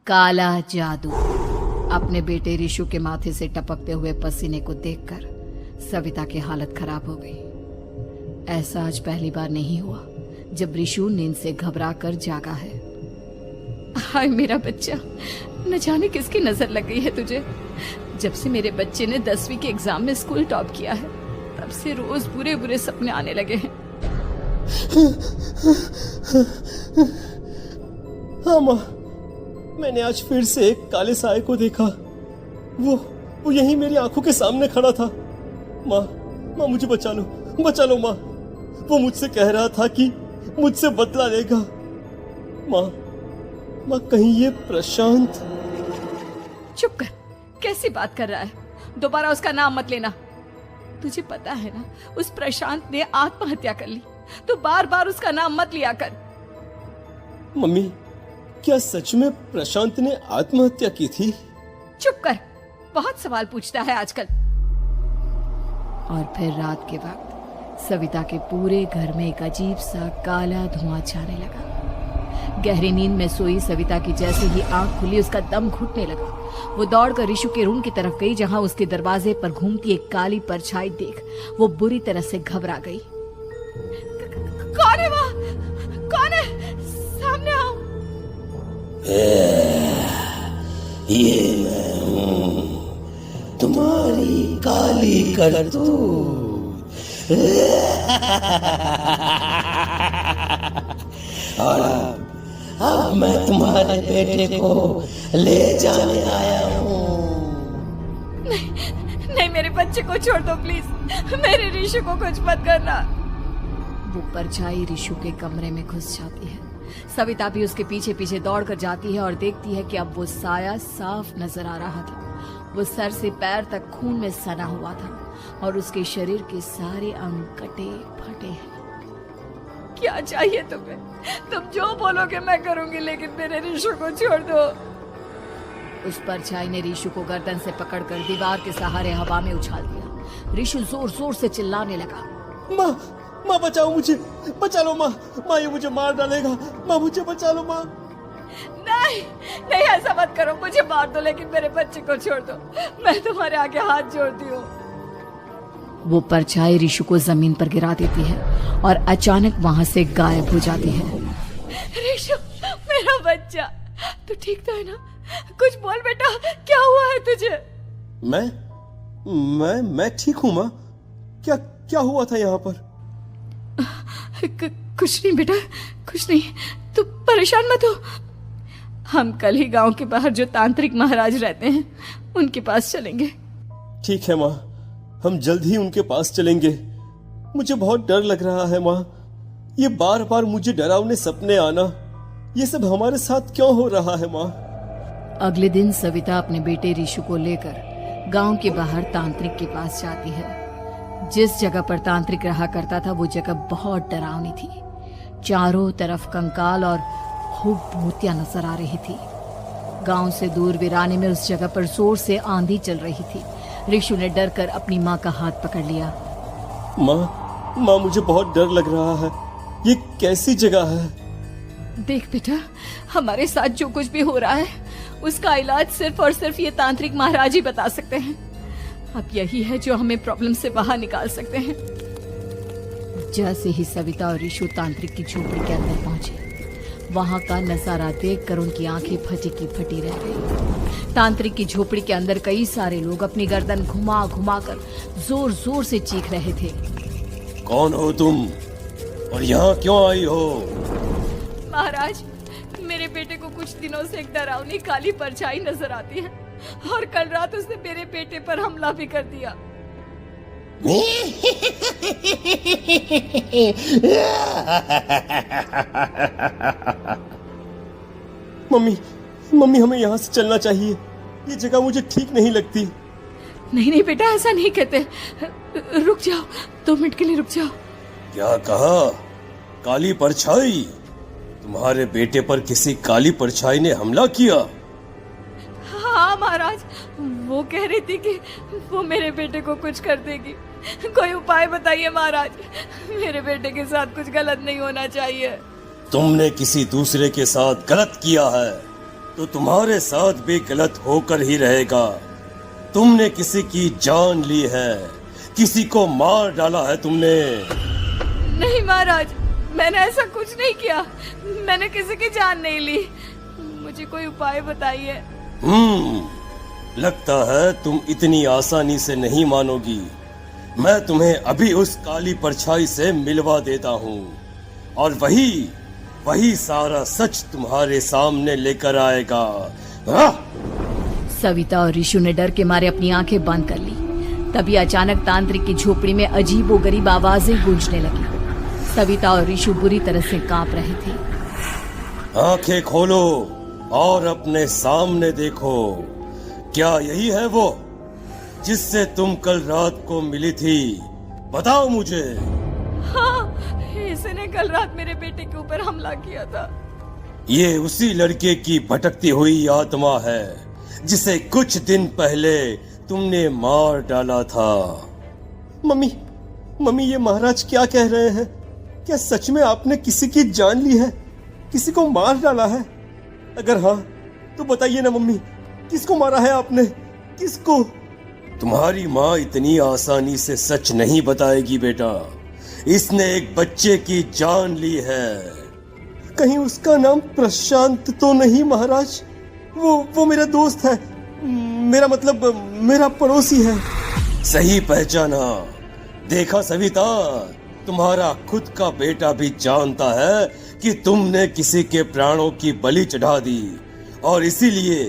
काला जादू। अपने बेटे रिशु के माथे से टपकते हुए पसीने को देखकर सविता की हालत खराब हो गई। ऐसा आज पहली बार नहीं हुआ जब रिशु नींद से घबरा कर जागा है। हाय मेरा बच्चा, न जाने किसकी नजर लग गई है तुझे। जब से मेरे बच्चे ने 10वीं के एग्जाम में स्कूल टॉप किया है तब से रोज बुरे बुरे सपने आने लगे हैं। हाँ माँ, मैंने आज फिर से एक काले साए को देखा। वो यहीं मेरी आंखों के सामने खड़ा था। माँ मुझे बचा लो माँ। वो मुझसे कह रहा था कि मुझसे बदला लेगा। माँ कहीं ये प्रशांत। चुप कर, कैसी बात कर रहा है? दोबारा उसका नाम मत लेना। तुझे पता है ना, उस प्रशांत ने आत्महत्या कर ली, तो बार बार उसका नाम मत लिया कर। मम्मी, क्या सच में प्रशांत ने आत्महत्या की थी? चुप कर, बहुत सवाल पूछता है आजकल। और फिर रात के वक्त सविता के पूरे घर में एक अजीब सा काला धुआं छाने लगा। गहरी नींद में सोई सविता की जैसे ही आंख खुली उसका दम घुटने लगा। वो दौड़कर रिशु के रूम की तरफ गई जहां उसके दरवाजे पर घूमती एक काली परछाई देख वो बुरी तरह से घबरा गई। कौन है वहाँ? कौन है? सामने आओ। ये मैं हूँ, तुम्हारी काली करतूत। और अब मैं तुम्हारे बेटे को ले जाने आया हूँ। नहीं, मेरे बच्चे को छोड़ दो प्लीज। मेरे रिशु को कुछ मत करना। वो परछाई रिशु के कमरे में घुस जाती है। सविता भी उसके पीछे पीछे दौड़कर जाती है और देखती है कि अब वो साया साफ नजर आ रहा था। वो सर से पैर तक खून में सना हुआ था और उसके शरीर के सारे अंग कटे फटे हैं। क्या चाहिए तुम्हें? तुम जो बोलोगे मैं करूंगी, लेकिन मेरे रिशु को छोड़ दो। उस परछाई ने रिशु को गर्दन से पकड़कर दीवार के सहारे हवा में उछाल दिया। रिशु जोर जोर से चिल्लाने लगा। माँ बचाओ मुझे, बचा लो माँ। ये मुझे मार डालेगा। माँ मुझे बचा लो माँ। नहीं, ऐसा मत करो। मुझे मार दो लेकिन मेरे बच्चे को छोड़ दो। मैं तुम्हारे आगे हाथ जोड़ती हूँ। वो परछाई रिशु को जमीन पर गिरा देती है और अचानक वहां से गायब हो जाती है। रिशु, मेरा बच्चा, तू ठीक तो है ना? कुछ बोल बेटा, क्या हुआ है तुझे? मैं ठीक हूँ माँ। क्या हुआ था यहाँ पर? कुछ नहीं बेटा, कुछ नहीं। तू परेशान मत हो। हम कल ही गांव के बाहर जो तांत्रिक महाराज रहते हैं उनके पास चलेंगे। ठीक है माँ, हम जल्द ही उनके पास चलेंगे। मुझे बहुत डर लग रहा है माँ। ये बार बार मुझे डरावने सपने आना, ये सब हमारे साथ क्यों हो रहा है माँ? अगले दिन सविता अपने बेटे रिशु को लेकर गांव के बाहर तांत्रिक के पास जाती है। जिस जगह पर तांत्रिक रहा करता था वो जगह बहुत डरावनी थी। चारों तरफ कंकाल और खूब भूतियां नजर आ रही थी। गांव से दूर वीराने में उस जगह पर जोर से आंधी चल रही थी। रिशु ने डर कर अपनी माँ का हाथ पकड़ लिया। माँ मुझे बहुत डर लग रहा है। ये कैसी जगह है? देख बेटा, हमारे साथ जो कुछ भी हो रहा है उसका इलाज सिर्फ और सिर्फ ये तांत्रिक महाराज ही बता सकते हैं। अब यही है जो हमें प्रॉब्लम से बाहर निकाल सकते हैं। जैसे ही सविता और रिशु तांत्रिक की झोपड़ी के अंदर पहुंचे, वहां का नजारा देखकर उनकी आंखें फटी की फटी रह गई। तांत्रिक की झोपड़ी के अंदर कई सारे लोग अपनी गर्दन घुमा घुमा कर जोर जोर से चीख रहे थे। कौन हो तुम और यहाँ क्यों आई हो? महाराज, मेरे बेटे को कुछ दिनों से एक डरावनी काली परछाई नजर आती है और कल रात उसने मेरे बेटे पर हमला भी कर दिया। मम्मी हमें यहाँ से चलना चाहिए। ये जगह मुझे ठीक नहीं लगती। नहीं बेटा, ऐसा नहीं कहते। रुक जाओ, 2 मिनट के लिए रुक जाओ। क्या कहा? काली परछाई? तुम्हारे बेटे पर किसी काली परछाई ने हमला किया? हाँ महाराज, वो कह रही थी कि वो मेरे बेटे को कुछ कर देगी। कोई उपाय बताइए महाराज, मेरे बेटे के साथ कुछ गलत नहीं होना चाहिए। तुमने किसी दूसरे के साथ गलत किया है। तो तुम्हारे साथ भी गलत होकर ही रहेगा। तुमने किसी की जान ली है, किसी को मार डाला है तुमने। नहीं महाराज, मैंने ऐसा कुछ नहीं किया। मैंने किसी की जान नहीं ली। मुझे कोई उपाय बताइए। लगता है तुम इतनी आसानी से नहीं मानोगी। मैं तुम्हें अभी उस काली परछाई से मिलवा देता हूँ और वही सारा सच तुम्हारे सामने लेकर आएगा। सविता और ऋषु ने डर के मारे अपनी आंखें बंद कर ली। तभी अचानक तांत्रिक की झोपड़ी में अजीबोगरीब आवाजें गूंजने लगी। सविता और ऋषु बुरी तरह से कांप रहे थे। आंखें खोलो और अपने सामने देखो। क्या यही है वो जिससे तुम कल रात को मिली थी? बताओ मुझे। हाँ, इसने कल रात मेरे बेटे के ऊपर हमला किया था। ये उसी लड़के की भटकती हुई आत्मा है जिसे कुछ दिन पहले तुमने मार डाला था। मम्मी ये महाराज क्या कह रहे हैं? क्या सच में आपने किसी की जान ली है, किसी को मार डाला है? अगर हाँ तो बताइए ना मम्मी, किसको मारा है आपने? किसको? तुम्हारी माँ इतनी आसानी से सच नहीं बताएगी बेटा। इसने एक बच्चे की जान ली है। कहीं उसका नाम प्रशांत तो नहीं महाराज? वो मेरा दोस्त है, मेरा मतलब मेरा पड़ोसी है। सही पहचाना। देखा सविता, तुम्हारा खुद का बेटा भी जानता है कि तुमने किसी के प्राणों की बलि चढ़ा दी और इसीलिए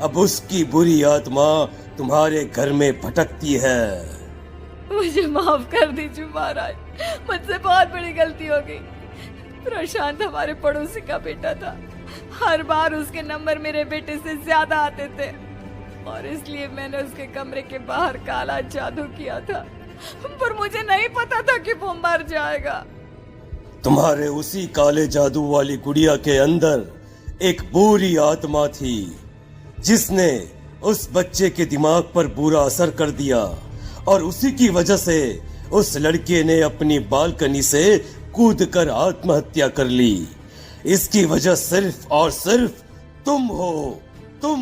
अब उसकी बुरी आत्मा तुम्हारे घर में भटकती है। मुझे माफ कर दीजिए महाराज, मुझसे बहुत बड़ी गलती हो गई। प्रशांत हमारे पड़ोसी का बेटा था। हर बार उसके नंबर मेरे बेटे से ज्यादा आते थे और इसलिए मैंने उसके कमरे के बाहर काला जादू किया था, पर मुझे नहीं पता था कि वो मर जाएगा। तुम्हारे उसी काले जादू वाली गुड़िया के अंदर एक बुरी आत्मा थी जिसने उस बच्चे के दिमाग पर बुरा असर कर दिया और उसी की वजह से उस लड़के ने अपनी बालकनी से कूदकर आत्महत्या कर ली। इसकी वजह सिर्फ और सिर्फ तुम हो, तुम।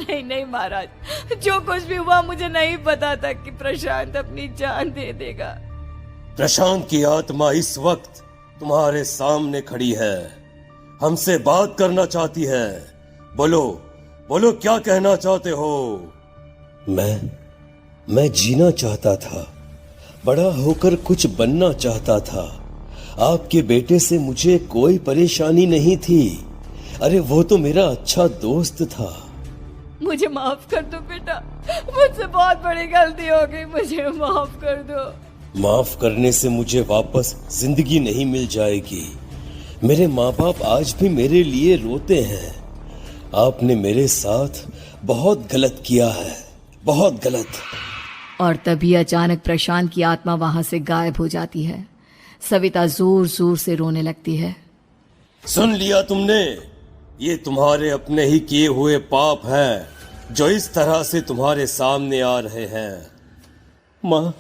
नहीं महाराज, जो कुछ भी हुआ मुझे नहीं पता था कि प्रशांत अपनी जान दे देगा। प्रशांत की आत्मा इस वक्त तुम्हारे सामने खड़ी है, हमसे बात करना चाहती है। बोलो क्या कहना चाहते हो? मैं जीना चाहता था, बड़ा होकर कुछ बनना चाहता था। आपके बेटे से मुझे कोई परेशानी नहीं थी। अरे वो तो मेरा अच्छा दोस्त था। मुझे माफ कर दो बेटा, मुझसे बहुत बड़ी गलती हो गई, मुझे माफ कर दो। माफ करने से मुझे वापस जिंदगी नहीं मिल जाएगी। मेरे माँ बाप आज भी मेरे लिए रोते हैं। आपने मेरे साथ बहुत गलत किया है, बहुत गलत। और तभी अचानक प्रशांत की आत्मा वहां से गायब हो जाती है। सविता जोर जोर से रोने लगती है। सुन लिया तुमने? ये तुम्हारे अपने ही किए हुए पाप हैं जो इस तरह से तुम्हारे सामने आ रहे हैं। माँ,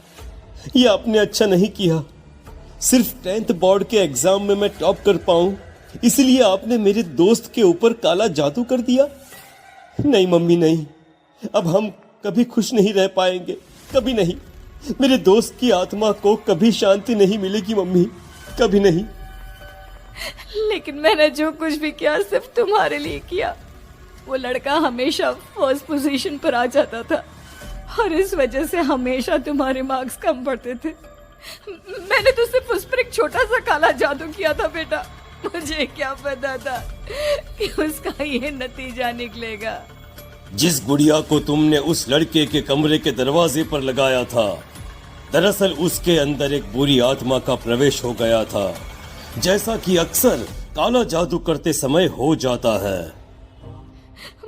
ये आपने अच्छा नहीं किया। सिर्फ 10th बोर्ड के एग्जाम में मैं टॉप कर पाऊं, इसलिए आपने मेरे दोस्त के ऊपर काला जादू कर दिया। नहीं मम्मी नहीं, अब हम कभी खुश नहीं रह पाएंगे, कभी नहीं। मेरे दोस्त की आत्मा को कभी शांति नहीं मिलेगी मम्मी, कभी नहीं। लेकिन मैंने जो कुछ भी किया सिर्फ तुम्हारे लिए किया। वो लड़का हमेशा फर्स्ट पोजीशन पर आ जाता था और इस वजह से हमेशा तुम्हारे मार्क्स कम पड़ते थे। मैंने तो सिर्फ उस पर एक छोटा सा काला जादू किया था बेटा। मुझे क्या पता था कि उसका ये नतीजा निकलेगा। जिस गुड़िया को तुमने उस लड़के के कमरे के दरवाजे पर लगाया था, दरअसल उसके अंदर एक बुरी आत्मा का प्रवेश हो गया था, जैसा कि अक्सर काला जादू करते समय हो जाता है।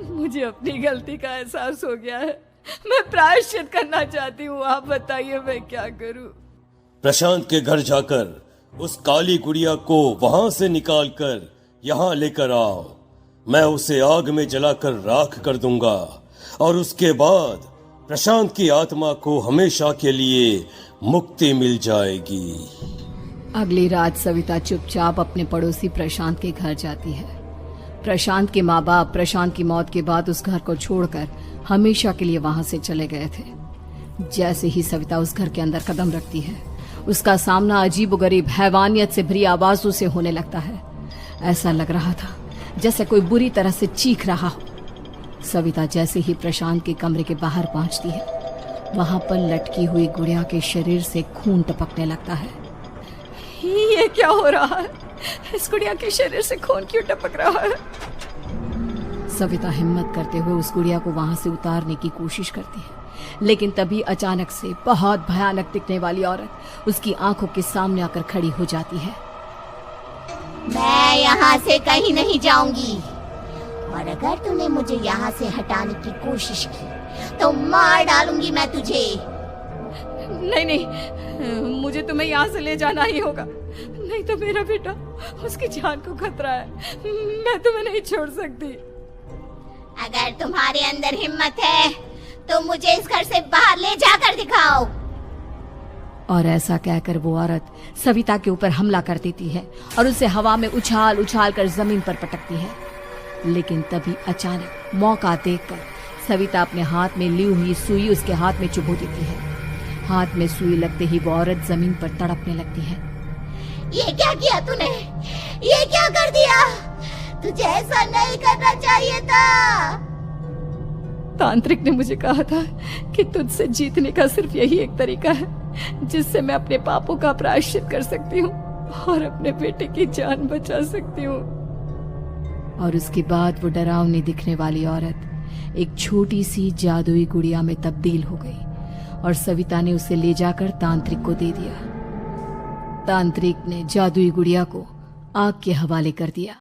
मुझे अपनी गलती का एहसास हो गया है। मैं प्रायश्चित करना चाहती हूँ, आप बताइए मैं क्या करूँ? प्रशांत के घर जाकर उस काली गुड़िया को वहां से निकालकर यहाँ लेकर आओ। मैं उसे आग में जलाकर राख कर दूंगा और उसके बाद प्रशांत की आत्मा को हमेशा के लिए मुक्ति मिल जाएगी। अगली रात सविता चुपचाप अपने पड़ोसी प्रशांत के घर जाती है। प्रशांत के माँ बाप प्रशांत की मौत के बाद उस घर को छोड़कर हमेशा के लिए वहां से चले गए थे। जैसे ही सविता उस घर के अंदर कदम रखती है, उसका सामना अजीबोगरीब हैवानियत से भरी आवाजों से होने लगता है। ऐसा लग रहा था जैसे कोई बुरी तरह से चीख रहा हो। सविता जैसे ही प्रशांत के कमरे के बाहर पहुंचती है, वहां पर लटकी हुई गुड़िया के शरीर से खून टपकने लगता है। ये क्या हो रहा है? इस गुड़िया के शरीर से खून क्यों टपक रहा है? सविता हिम्मत करते हुए उस गुड़िया को वहां से उतारने की कोशिश करती है, लेकिन तभी अचानक से बहुत भयानक दिखने वाली औरत उसकी आंखों के सामने आकर खड़ी हो जाती है। मैं यहाँ से कहीं नहीं जाऊंगी, और अगर तूने मुझे यहाँ से हटाने की कोशिश की तो मार डालूंगी मैं तुझे। नहीं नहीं, मुझे तुम्हें यहाँ से ले जाना ही होगा, नहीं तो मेरा बेटा, उसकी जान को खतरा है। मैं तुम्हें नहीं छोड़ सकती। अगर तुम्हारे अंदर हिम्मत है तो मुझे इस घर से बाहर ले जाकर दिखाओ। और ऐसा कहकर वो औरत सविता के ऊपर हमला कर देती है और उसे हवा में उछाल उछाल कर जमीन पर पटकती है। लेकिन तभी अचानक मौका देखकर सविता अपने हाथ में ली हुई सुई उसके हाथ में चुभो देती है। हाथ में सुई लगते ही वो औरत जमीन पर तड़पने लगती है। ये क्या किया तूने? ये क्या कर दिया? तुझे ऐसा नहीं करना चाहिए था। तांत्रिक ने मुझे कहा था कि तुझसे जीतने का सिर्फ यही एक तरीका है जिससे मैं अपने पापों का प्रायश्चित कर सकती हूँ और अपने बेटे की जान बचा सकती हूँ। और उसके बाद वो डरावनी दिखने वाली औरत एक छोटी सी जादुई गुड़िया में तब्दील हो गई और सविता ने उसे ले जाकर तांत्रिक को दे दिया। तांत्रिक ने जादुई गुड़िया को आग के हवाले कर दिया।